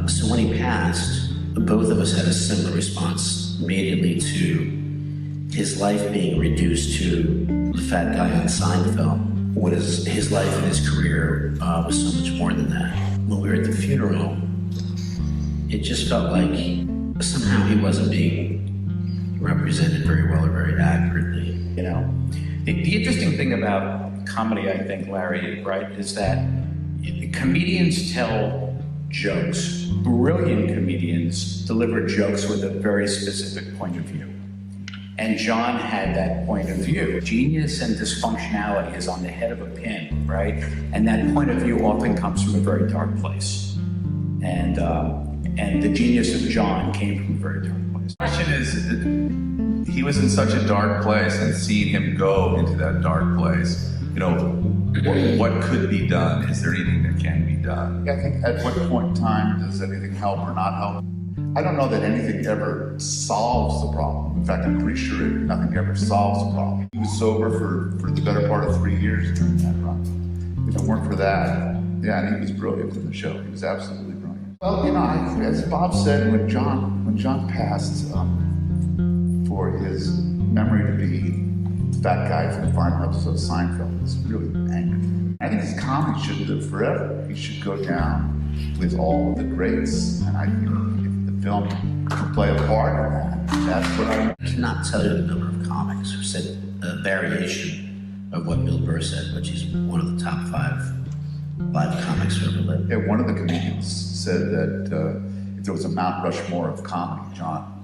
So when he passed, both of us had a similar response immediately to his life being reduced to the fat guy on Seinfeld. What is his life and his career was so much more than that. When we were at the funeral, it just felt like somehow he wasn't being represented very well or very accurately, you know? The interesting thing about comedy, I think, Larry, right, is that comedians tell jokes. Brilliant comedians deliver jokes with a very specific point of view. And John had that point of view. Genius and dysfunctionality is on the head of a pin, right? And that point of view often comes from a very dark place. And the genius of John came from a very dark place. The question is, he was in such a dark place, and seeing him go into that dark place, you know, what could be done? Is there anything that can be done? I think at what point in time does anything help or not help? I don't know that anything ever solves the problem. In fact, I'm pretty sure nothing ever solves the problem. He was sober for the better part of 3 years during that run. If it weren't for that, yeah, and he was brilliant in the show. He was absolutely brilliant. Well, you know, as Bob said, when John passed, for his memory to be the fat guy from the final episode of Seinfeld, was really angry. I think his comedy should live forever. He should go down with all of the greats, and I think if the film could play a part in that, that's what I cannot tell you the number of comics who said a variation of what Bill Burr said, which is one of the top five live comics who ever lived. Yeah, one of the comedians said that if there was a Mount Rushmore of comedy, John